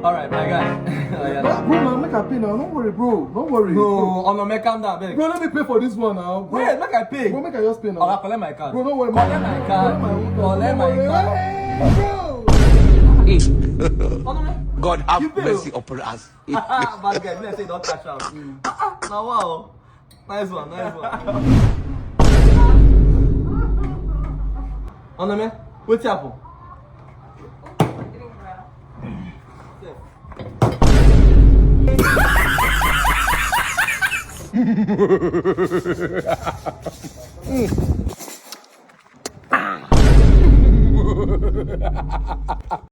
Alright, my guy. Bro, man, make I pay now. Don't worry, bro. Don't worry. No, oh no, make calm down, baby. Bro, let me pay for this one now. Bro, Wait, make I pay. bro, make I just pay now. I'll collect my card. Bro, don't worry. Collect my card. Collect my card. Bro. Oh no, man. God have mercy upon us. Bad guy, let's say don't cash out. Now wow. Nice one, nice one. Oh no, man. What's happened?